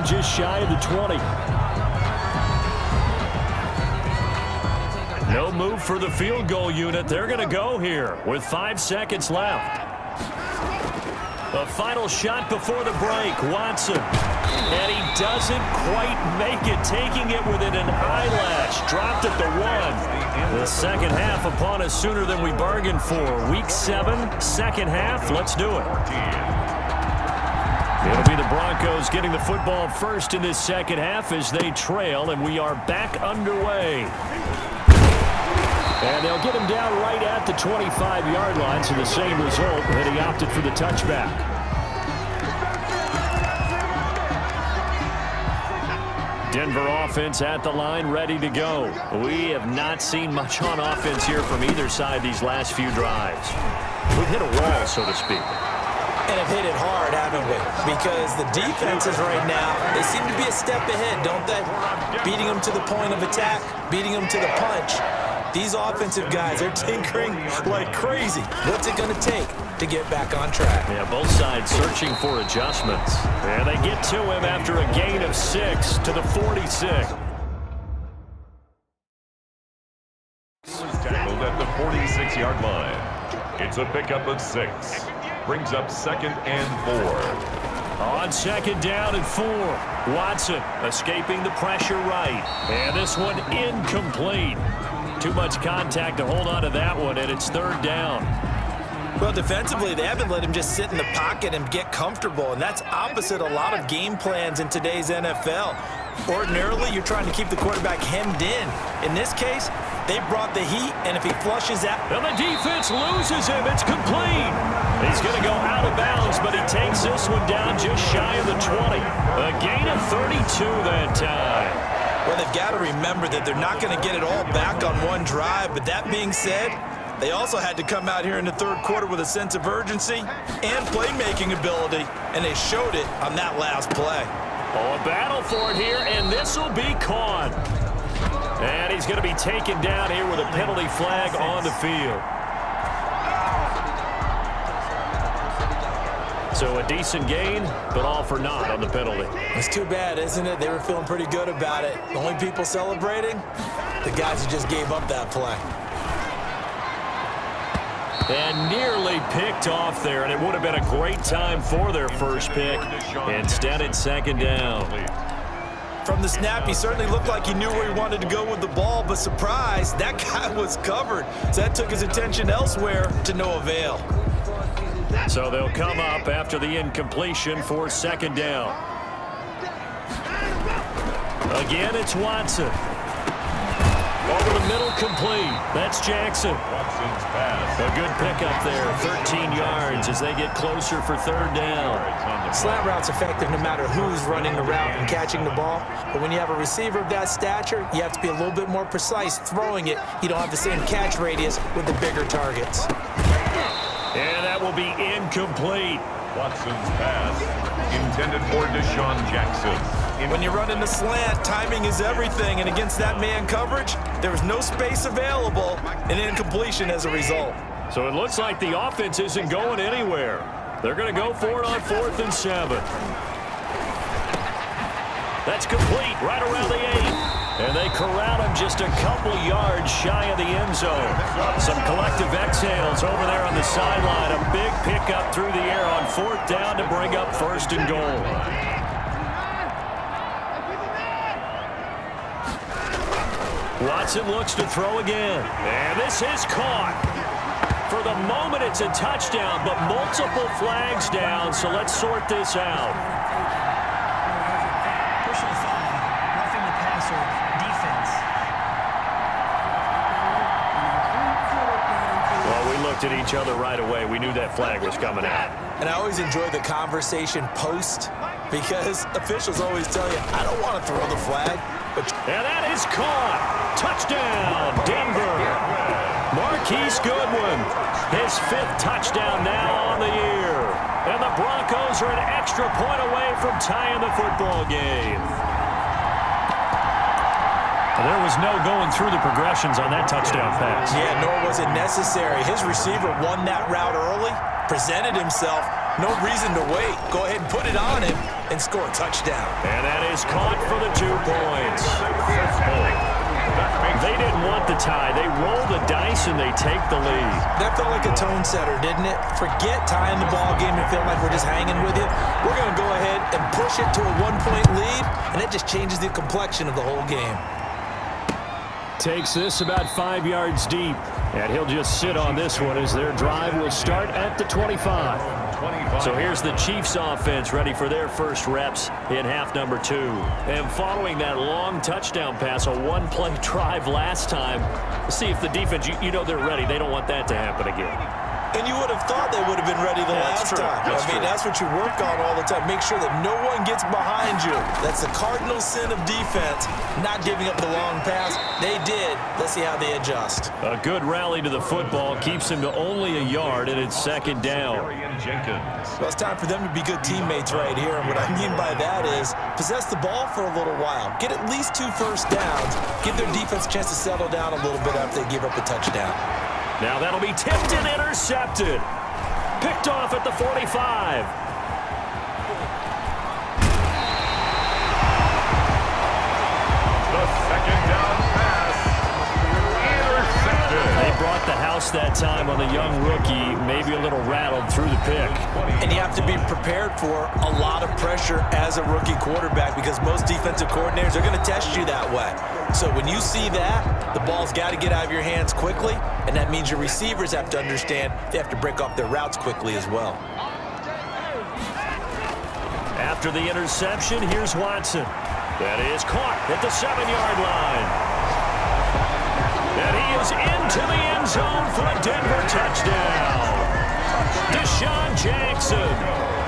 just shy of the 20. No move for the field goal unit. They're going to go here with 5 seconds left. A final shot before the break. Watson. And he doesn't quite make it, taking it within an eyelash. Dropped at the 1. The second half upon us sooner than we bargained for. Week 7, second half. Let's do it. It'll be the Broncos getting the football first in this second half as they trail, and we are back underway. And they'll get him down right at the 25-yard line, so the same result, but he opted for the touchback. Denver offense at the line, ready to go. We have not seen much on offense here from either side these last few drives. We've hit a wall, so to speak. And have hit it hard, haven't we? Because the defenses right now, they seem to be a step ahead, don't they? Beating them to the point of attack, beating them to the punch. These offensive guys, they're tinkering like crazy. What's it going to take to get back on track? Yeah, both sides searching for adjustments. And they get to him after a gain of 6 to the 46. Tackled at the 46-yard line. It's a pickup of 6. Brings up 2nd and 4. On 2nd down and 4. Watson escaping the pressure right. And this one incomplete. Too much contact to hold on to that one, and it's 3rd down. Well, defensively, they haven't let him just sit in the pocket and get comfortable, and that's opposite a lot of game plans in today's NFL. Ordinarily, you're trying to keep the quarterback hemmed in. In this case, they brought the heat, and if he flushes out... And the defense loses him. It's complete. He's going to go out of bounds, but he takes this one down just shy of the 20. A gain of 32 that time. Well, they've got to remember that they're not going to get it all back on one drive. But that being said, they also had to come out here in the 3rd quarter with a sense of urgency and playmaking ability, and they showed it on that last play. Oh, a battle for it here, and this will be caught. And he's going to be taken down here with a penalty flag on the field. So a decent gain, but all for naught on the penalty. It's too bad, isn't it? They were feeling pretty good about it. The only people celebrating, the guys who just gave up that play. And nearly picked off there, and it would have been a great time for their first pick. Instead, it's 2nd down. From the snap, he certainly looked like he knew where he wanted to go with the ball, but surprise, that guy was covered. So that took his attention elsewhere to no avail. So they'll come up after the incompletion for 2nd down. Again, it's Watson. Over the middle, complete. That's Jackson. Watson's pass. A good pickup there, 13 yards as they get closer for 3rd down. Slant route's effective no matter who's running the route and catching the ball. But when you have a receiver of that stature, you have to be a little bit more precise throwing it. You don't have the same catch radius with the bigger targets. And that will be incomplete. Watson's pass intended for Deshaun Jackson. When you're running the slant, timing is everything, and against that man coverage, there was no space available, and incompletion as a result. So it looks like the offense isn't going anywhere. They're going to go for it on 4th and 7. That's complete right around the 8. And they corral him just a couple yards shy of the end zone. Some collective exhales over there on the sideline. A big pickup through the air on 4th down to bring up 1st and goal. Watson looks to throw again. And this is caught. For the moment, it's a touchdown, but multiple flags down, so let's sort this out. Personal foul, roughing the passer, defense. Well, we looked at each other right away. We knew that flag was coming out. And I always enjoy the conversation post because officials always tell you, I don't want to throw the flag. And that is caught. Touchdown, Denver. Marquise Goodwin, his 5th touchdown now on the year. And the Broncos are an extra point away from tying the football game. There was no going through the progressions on that touchdown pass. Yeah, nor was it necessary. His receiver won that route early, presented himself, No reason to wait. Go ahead and put it on him and score a touchdown. And that is caught for the 2 points. They didn't want the tie. They roll the dice and they take the lead. That felt like a tone setter, didn't it? Forget tying the ball game and feeling like we're just hanging with you. We're going to go ahead and push it to a 1-point lead, and it just changes the complexion of the whole game. Takes this about 5 yards deep, and he'll just sit on this one as their drive will start at the 25. So here's the Chiefs offense ready for their first reps in half number 2. And following that long touchdown pass, a one-play drive last time, see if the defense, you know they're ready. They don't want that to happen again. And you would have thought they would have been ready the last time. That's what you work on all the time. Make sure that no one gets behind you. That's the cardinal sin of defense, not giving up the long pass. They did. Let's see how they adjust. A good rally to the football keeps him to only a yard, and it's second down. Well, it's time for them to be good teammates right here. And what I mean by that is possess the ball for a little while. Get at least 2 first downs. Give their defense a chance to settle down a little bit after they give up a touchdown. Now that'll be tipped and intercepted. Picked off at the 45. The second down pass. Intercepted. They brought the house that time on the young rookie, maybe a little rattled through the pick. And you have to be prepared for a lot of pressure as a rookie quarterback because most defensive coordinators are going to test you that way. So when you see that, the ball's got to get out of your hands quickly, and that means your receivers have to understand they have to break off their routes quickly as well. After the interception, here's Watson. That is caught at the 7-yard line. And he is into the end zone for a Denver touchdown. Deshaun Jackson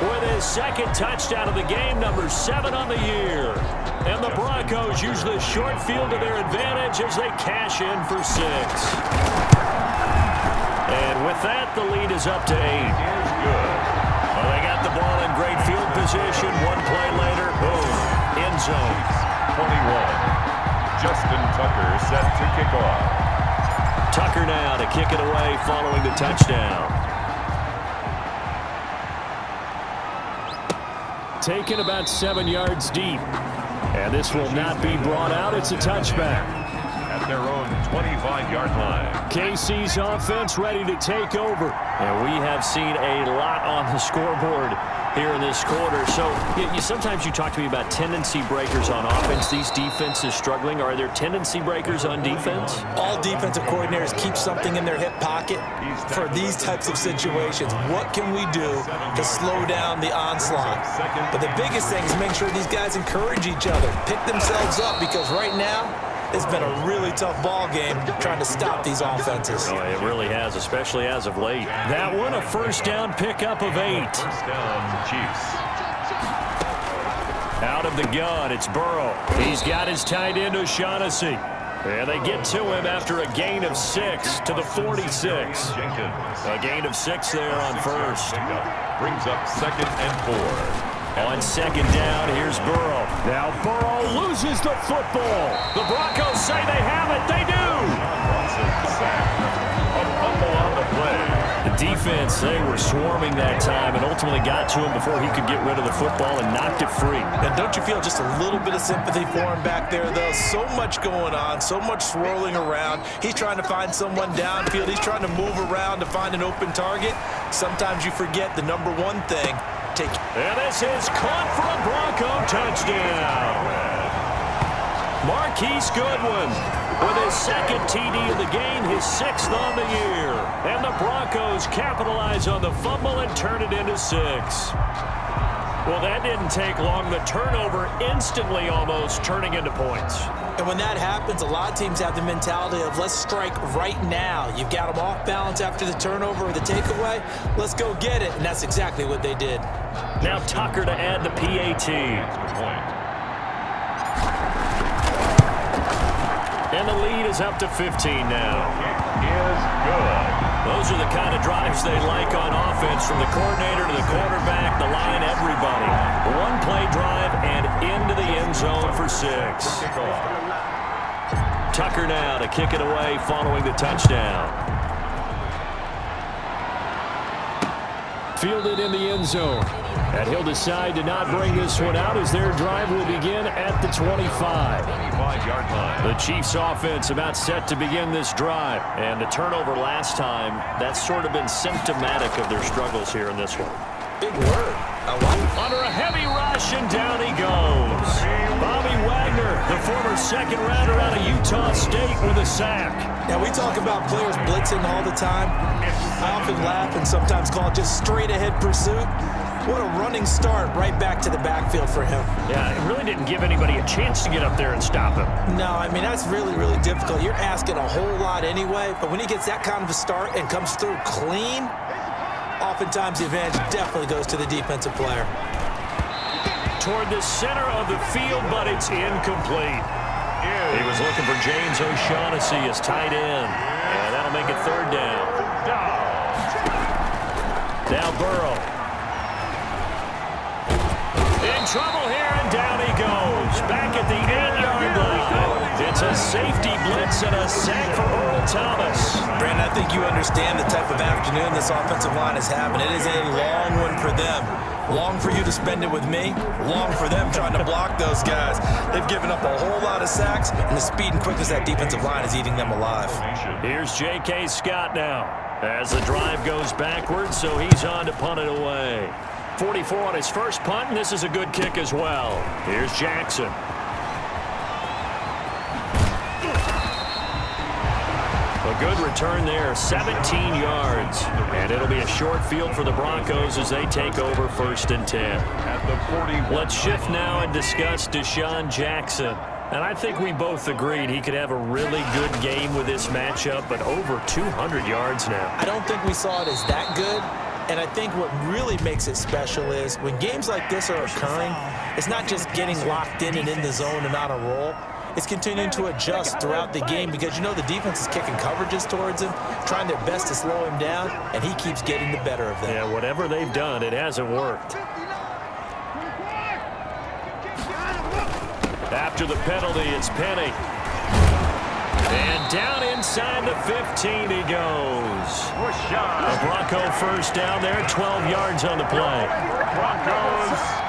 with his second touchdown of the game, number 7 on the year. And the Broncos use the short field to their advantage as they cash in for 6. And with that, the lead is up to 8. Good. Well, they got the ball in great field position. One play later, boom, end zone. 21. Justin Tucker set to kick off. Tucker now to kick it away following the touchdown. Taken about 7 yards deep. And this will not be brought out. It's a touchback. At their own 25-yard line. KC's offense ready to take over. And we have seen a lot on the scoreboard here in this quarter. So sometimes you talk to me about tendency breakers on offense. These defenses struggling. Are there tendency breakers on defense? All defensive coordinators keep something in their hip pocket for these types of situations. What can we do to slow down the onslaught? But the biggest thing is make sure these guys encourage each other, pick themselves up, because right now it's been a really tough ball game trying to stop these offenses. Oh, it really has, especially as of late. That one, a first down pickup of 8. First down, Chiefs. Out of the gun, it's Burrow. He's got his tight end, O'Shaughnessy. And they get to him after a gain of 6 to the 46. Jenkins. A gain of 6 there on first. Brings up 2nd and 4. On second down, here's Burrow. Now Burrow loses the football. The Broncos say they have it. They do. Watson sacked. A fumble on the play. The defense, they were swarming that time and ultimately got to him before he could get rid of the football and knocked it free. And don't you feel just a little bit of sympathy for him back there, though? So much going on, so much swirling around. He's trying to find someone downfield. He's trying to move around to find an open target. Sometimes you forget the number one thing. And this is caught for a Bronco touchdown. Marquise Goodwin with his second TD of the game, his 6th on the year. And the Broncos capitalize on the fumble and turn it into 6. Well, that didn't take long. The turnover instantly almost turning into points. And when that happens, a lot of teams have the mentality of let's strike right now. You've got them off balance after the turnover or the takeaway. Let's go get it. And that's exactly what they did. Now Tucker to add the PAT. And the lead is up to 15 now. Is good. Those are the kind of drives they like on offense, from the coordinator to the quarterback, the line, everybody. One-play drive and into the end zone for 6. Tucker now to kick it away following the touchdown. Fielded in the end zone. And he'll decide to not bring this one out as their drive will begin at the 25. 25-yard line. The Chiefs offense about set to begin this drive. And the turnover last time, that's sort of been symptomatic of their struggles here in this one. Big word. I like it. Under a heavy rush, and down he goes. Bobby Wagner, the former second rounder out of Utah State, with a sack. Now, we talk about players blitzing all the time. I often laugh and sometimes call it just straight-ahead pursuit. What a running start right back to the backfield for him. Yeah, it really didn't give anybody a chance to get up there and stop him. No, I mean, that's really, really difficult. You're asking a whole lot anyway, but when he gets that kind of a start and comes through clean, oftentimes the advantage definitely goes to the defensive player. Toward the center of the field, but it's incomplete. He was looking for James O'Shaughnessy as tight end, and that'll make it third down. Now Burrow. In trouble here, and down he goes. Back at the 8-yard line. It's a safety blitz and a sack for Earl Thomas. Brandon, I think you understand the type of afternoon this offensive line is having. It is a long one for them. Long for you to spend it with me. Long for them trying to block those guys. They've given up a whole lot of sacks, and the speed and quickness of that defensive line is eating them alive. Here's J.K. Scott now as the drive goes backwards, so he's on to punt it away. 44 on his first punt, and this is a good kick as well. Here's Jackson. A good return there, 17 yards. And it'll be a short field for the Broncos as they take over 1st and 10. At the 41. Let's shift now and discuss Deshaun Jackson. And I think we both agreed he could have a really good game with this matchup, but over 200 yards now. I don't think we saw it as that good. And I think what really makes it special is when games like this are occurring, it's not just getting locked in and in the zone and on a roll. It's continuing to adjust throughout the game because, you know, the defense is kicking coverages towards him, trying their best to slow him down, and he keeps getting the better of them. Yeah, whatever they've done, it hasn't worked. After the penalty, it's Penny. And down inside the 15 he goes. A Bronco first down there, 12 yards on the play. Broncos.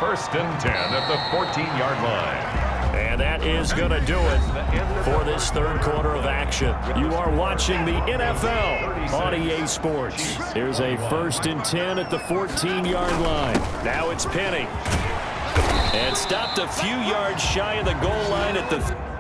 1st and 10 at the 14-yard line. And that is going to do it for this third quarter of action. You are watching the NFL on EA Sports. Here's a 1st and 10 at the 14-yard line. Now it's Penny. And stopped a few yards shy of the goal line at the...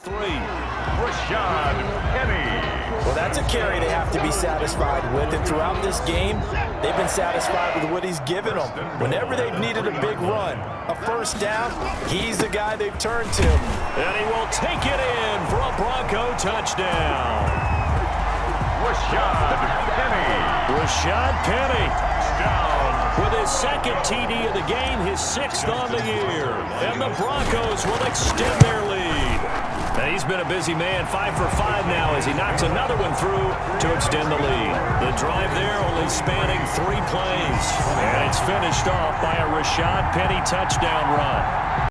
Rashad Penny. Well, that's a carry they have to be satisfied with. And throughout this game, they've been satisfied with what he's given them. Whenever they've needed a big run, a first down, he's the guy they've turned to. And he will take it in for a Bronco touchdown. Rashad Penny. Rashad Penny. Touchdown, with his second TD of the game, his 6th on the year. And the Broncos will extend their lead. And he's been a busy man, 5 for 5 now as he knocks another one through to extend the lead. The drive there only spanning 3 plays. And it's finished off by a Rashad Penny touchdown run.